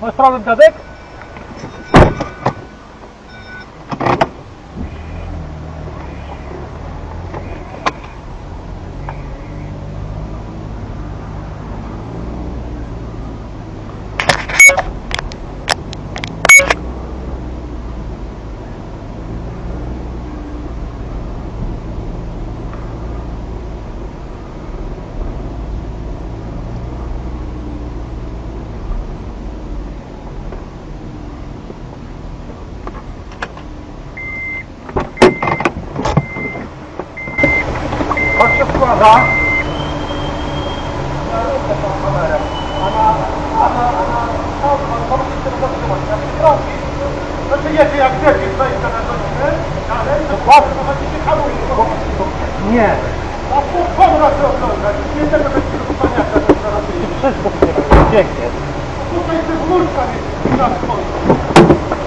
Masz problem, Tadek? Jak się składa? Znaczy jedzie jak jedzie, zejdzie na godzinę, dalej, dokładnie, to będzie się hamuje. Nie. A Konrad się oglądać, nie tego będzie paniaka, to zaraz jest. Wszystko pięknie. Tutaj jest murka, jest na swoim.